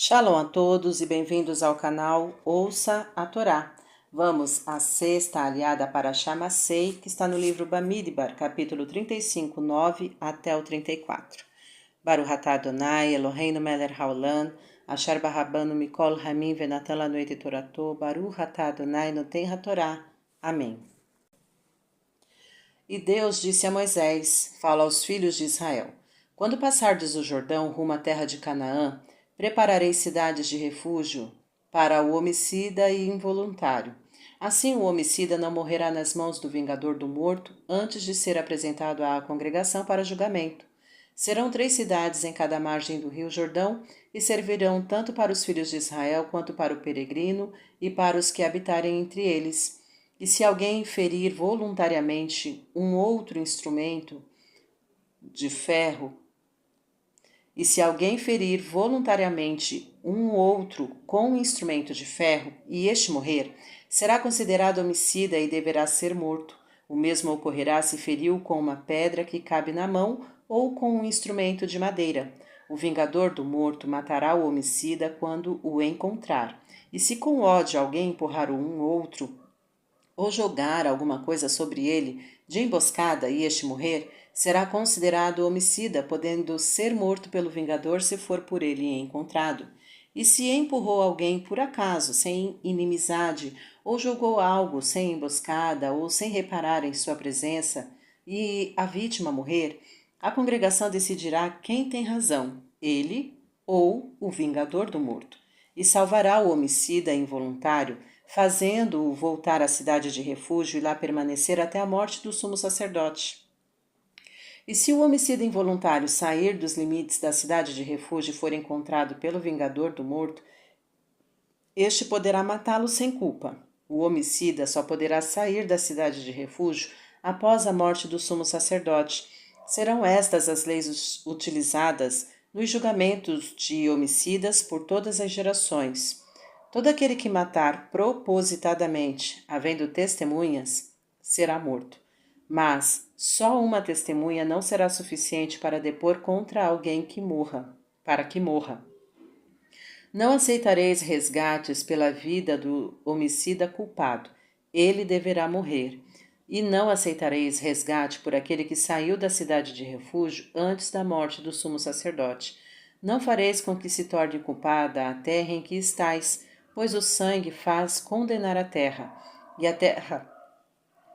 Shalom a todos e bem-vindos ao canal Ouça a Torá. Vamos à sexta aliada para Shamasei, que está no livro Bamidbar, capítulo 35, 9 até o 34. Baruch atah Adonai, Eloheinu melech haolam, asher barabanu mikol hamim venatan lanu et torato, Baruch atah Adonai noten hatorá. Amém. E Deus disse a Moisés: fala aos filhos de Israel: quando passardes o Jordão rumo à terra de Canaã, prepararei cidades de refúgio para o homicida e involuntário. Assim o homicida não morrerá nas mãos do vingador do morto antes de ser apresentado à congregação para julgamento. Serão 3 cidades em cada margem do rio Jordão e servirão tanto para os filhos de Israel quanto para o peregrino e para os que habitarem entre eles. E se alguém ferir voluntariamente um outro instrumento de ferro, e se alguém ferir voluntariamente um outro com um instrumento de ferro, e este morrer, será considerado homicida e deverá ser morto. O mesmo ocorrerá se feriu com uma pedra que cabe na mão ou com um instrumento de madeira. O vingador do morto matará o homicida quando o encontrar. E se com ódio alguém empurrar um outro ou jogar alguma coisa sobre ele de emboscada e este morrer, será considerado homicida, podendo ser morto pelo vingador se for por ele encontrado. E se empurrou alguém por acaso, sem inimizade, ou jogou algo sem emboscada ou sem reparar em sua presença, e a vítima morrer, a congregação decidirá quem tem razão, ele ou o vingador do morto, e salvará o homicida involuntário, fazendo-o voltar à cidade de refúgio e lá permanecer até a morte do sumo sacerdote. E se o homicida involuntário sair dos limites da cidade de refúgio e for encontrado pelo vingador do morto, este poderá matá-lo sem culpa. O homicida só poderá sair da cidade de refúgio após a morte do sumo sacerdote. Serão estas as leis utilizadas nos julgamentos de homicidas por todas as gerações. Todo aquele que matar propositadamente, havendo testemunhas, será morto. Mas só uma testemunha não será suficiente para depor contra alguém para que morra. Não aceitareis resgates pela vida do homicida culpado. Ele deverá morrer. E não aceitareis resgate por aquele que saiu da cidade de refúgio antes da morte do sumo sacerdote. Não fareis com que se torne culpada a terra em que estais, pois o sangue faz condenar a terra, e a terra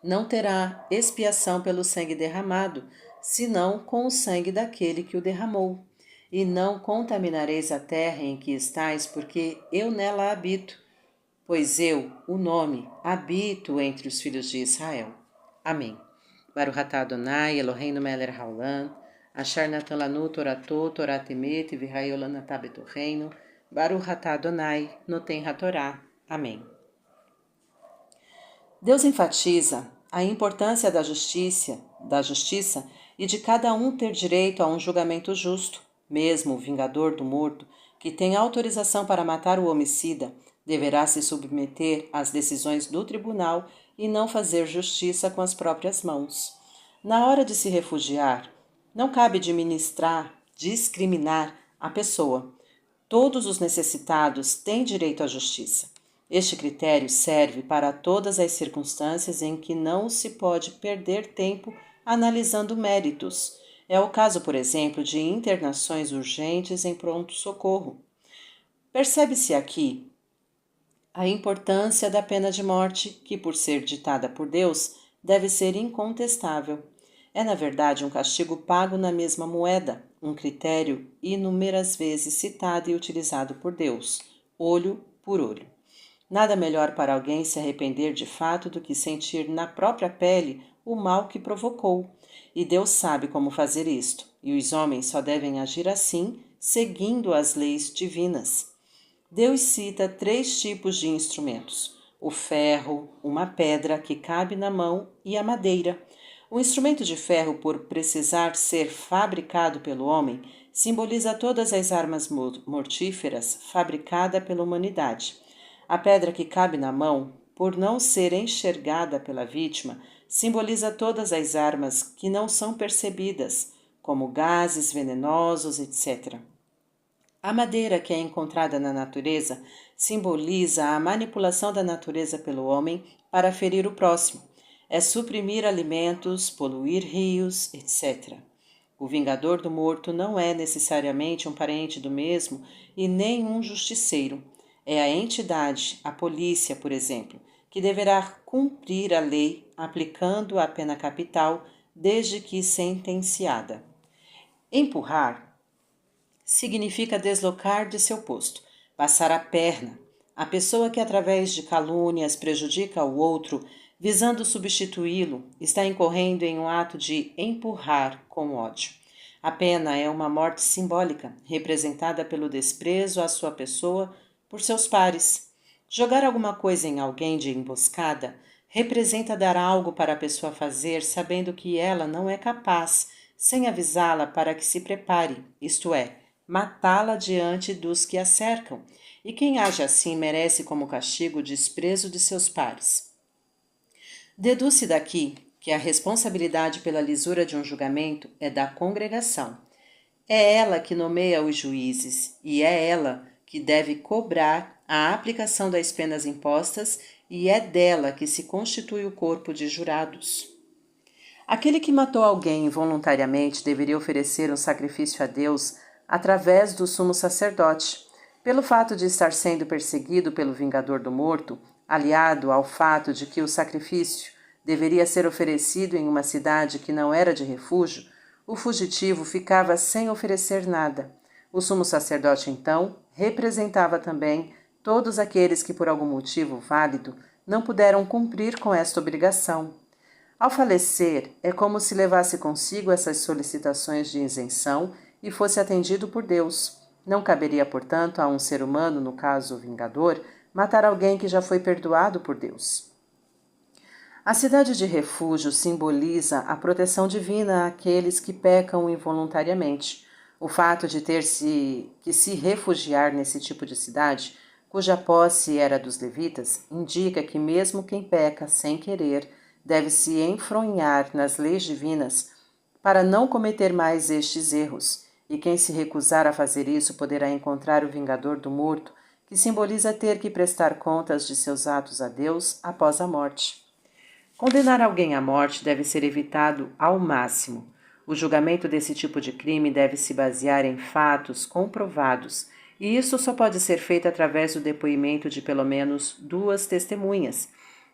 não terá expiação pelo sangue derramado, senão com o sangue daquele que o derramou. E não contaminareis a terra em que estais, porque eu nela habito, pois eu, o nome, habito entre os filhos de Israel. Amém. Baruch atah Adonai, Eloheinu melech haolam, asher natan lanu torato, Torah emet, v'hayolam atah betorreinu, Baruch atah Adonai, noten hatorá. Amém. Deus enfatiza a importância da justiça e de cada um ter direito a um julgamento justo. Mesmo o vingador do morto, que tem autorização para matar o homicida, deverá se submeter às decisões do tribunal e não fazer justiça com as próprias mãos. Na hora de se refugiar, não cabe discriminar a pessoa. Todos os necessitados têm direito à justiça. Este critério serve para todas as circunstâncias em que não se pode perder tempo analisando méritos. É o caso, por exemplo, de internações urgentes em pronto-socorro. Percebe-se aqui a importância da pena de morte, que, por ser ditada por Deus, deve ser incontestável. É, na verdade, um castigo pago na mesma moeda, um critério inúmeras vezes citado e utilizado por Deus, olho por olho. Nada melhor para alguém se arrepender de fato do que sentir na própria pele o mal que provocou. E Deus sabe como fazer isto, e os homens só devem agir assim, seguindo as leis divinas. Deus cita 3 tipos de instrumentos: o ferro, uma pedra que cabe na mão e a madeira. O instrumento de ferro, por precisar ser fabricado pelo homem, simboliza todas as armas mortíferas fabricadas pela humanidade. A pedra que cabe na mão, por não ser enxergada pela vítima, simboliza todas as armas que não são percebidas, como gases venenosos, etc. A madeira que é encontrada na natureza simboliza a manipulação da natureza pelo homem para ferir o próximo, é suprimir alimentos, poluir rios, etc. O vingador do morto não é necessariamente um parente do mesmo e nem um justiceiro. É a entidade, a polícia, por exemplo, que deverá cumprir a lei aplicando a pena capital desde que sentenciada. Empurrar significa deslocar de seu posto, passar a perna. A pessoa que, através de calúnias, prejudica o outro, visando substituí-lo, está incorrendo em um ato de empurrar com ódio. A pena é uma morte simbólica, representada pelo desprezo à sua pessoa por seus pares. Jogar alguma coisa em alguém de emboscada representa dar algo para a pessoa fazer, sabendo que ela não é capaz, sem avisá-la para que se prepare, isto é, matá-la diante dos que a cercam, e quem age assim merece como castigo o desprezo de seus pares. Deduz-se daqui que a responsabilidade pela lisura de um julgamento é da congregação. É ela que nomeia os juízes e é ela que deve cobrar a aplicação das penas impostas e é dela que se constitui o corpo de jurados. Aquele que matou alguém involuntariamente deveria oferecer um sacrifício a Deus através do sumo sacerdote. Pelo fato de estar sendo perseguido pelo vingador do morto, aliado ao fato de que o sacrifício deveria ser oferecido em uma cidade que não era de refúgio, o fugitivo ficava sem oferecer nada. O sumo sacerdote, então, representava também todos aqueles que, por algum motivo válido, não puderam cumprir com esta obrigação. Ao falecer, é como se levasse consigo essas solicitações de isenção e fosse atendido por Deus. Não caberia, portanto, a um ser humano, no caso o vingador, matar alguém que já foi perdoado por Deus. A cidade de refúgio simboliza a proteção divina àqueles que pecam involuntariamente. O fato de ter que se refugiar nesse tipo de cidade, cuja posse era dos levitas, indica que mesmo quem peca sem querer deve se enfronhar nas leis divinas para não cometer mais estes erros, e quem se recusar a fazer isso poderá encontrar o vingador do morto, que simboliza ter que prestar contas de seus atos a Deus após a morte. Condenar alguém à morte deve ser evitado ao máximo. O julgamento desse tipo de crime deve se basear em fatos comprovados, e isso só pode ser feito através do depoimento de pelo menos 2 testemunhas,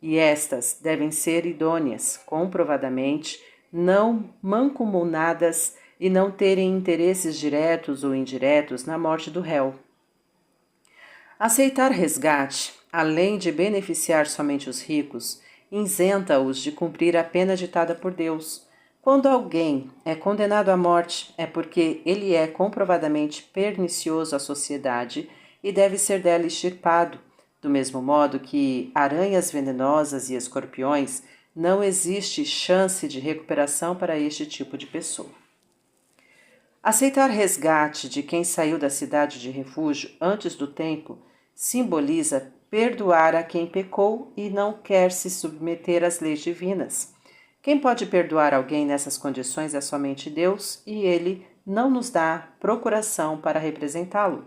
e estas devem ser idôneas, comprovadamente, não mancomunadas e não terem interesses diretos ou indiretos na morte do réu. Aceitar resgate, além de beneficiar somente os ricos, isenta-os de cumprir a pena ditada por Deus. Quando alguém é condenado à morte, é porque ele é comprovadamente pernicioso à sociedade e deve ser dela extirpado. Do mesmo modo que aranhas venenosas e escorpiões, não existe chance de recuperação para este tipo de pessoa. Aceitar resgate de quem saiu da cidade de refúgio antes do tempo simboliza perdoar a quem pecou e não quer se submeter às leis divinas. Quem pode perdoar alguém nessas condições é somente Deus, e Ele não nos dá procuração para representá-lo.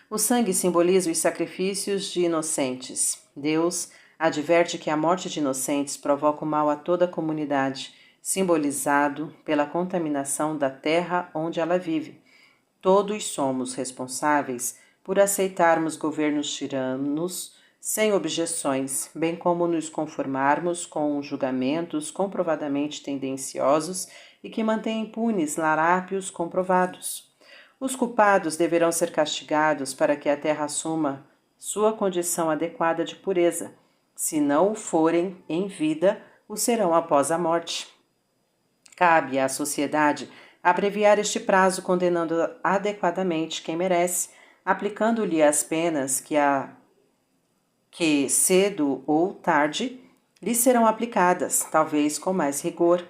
O sangue simboliza os sacrifícios de inocentes. Deus adverte que a morte de inocentes provoca o mal a toda a comunidade, simbolizado pela contaminação da terra onde ela vive. Todos somos responsáveis por aceitarmos governos tiranos sem objeções, bem como nos conformarmos com julgamentos comprovadamente tendenciosos e que mantêm impunes larápios comprovados. Os culpados deverão ser castigados para que a terra assuma sua condição adequada de pureza. Se não o forem em vida, o serão após a morte. Cabe à sociedade abreviar este prazo, condenando adequadamente quem merece, aplicando-lhe as penas que cedo ou tarde lhe serão aplicadas, talvez com mais rigor.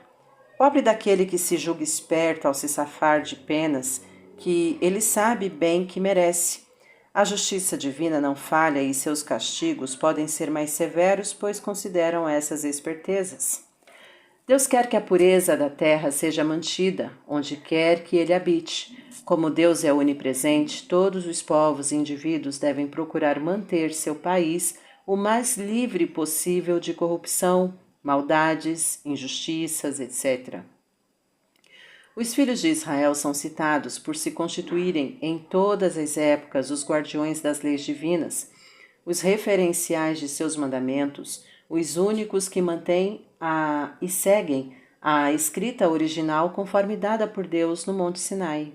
Pobre daquele que se julga esperto ao se safar de penas que ele sabe bem que merece. A justiça divina não falha e seus castigos podem ser mais severos, pois consideram essas espertezas. Deus quer que a pureza da terra seja mantida, onde quer que ele habite. Como Deus é onipresente, todos os povos e indivíduos devem procurar manter seu país o mais livre possível de corrupção, maldades, injustiças, etc. Os filhos de Israel são citados por se constituírem em todas as épocas os guardiões das leis divinas, os referenciais de seus mandamentos, os únicos que mantêm e seguem a escrita original conforme dada por Deus no Monte Sinai.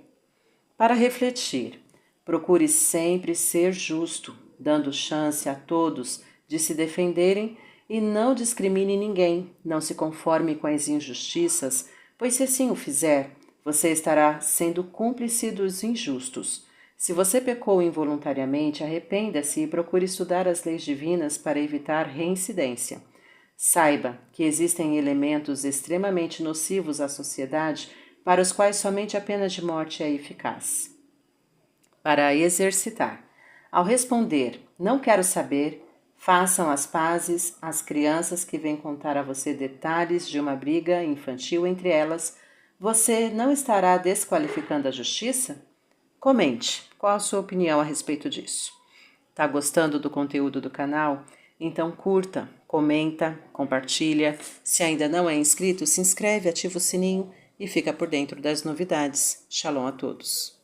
Para refletir, procure sempre ser justo, dando chance a todos de se defenderem e não discrimine ninguém, não se conforme com as injustiças, pois se assim o fizer, você estará sendo cúmplice dos injustos. Se você pecou involuntariamente, arrependa-se e procure estudar as leis divinas para evitar reincidência. Saiba que existem elementos extremamente nocivos à sociedade para os quais somente a pena de morte é eficaz. Para exercitar. Ao responder, não quero saber, façam as pazes as crianças que vêm contar a você detalhes de uma briga infantil entre elas. Você não estará desqualificando a justiça? Comente, qual a sua opinião a respeito disso? Tá gostando do conteúdo do canal? Então curta, comenta, compartilha. Se ainda não é inscrito, se inscreve, ativa o sininho e fica por dentro das novidades. Shalom a todos.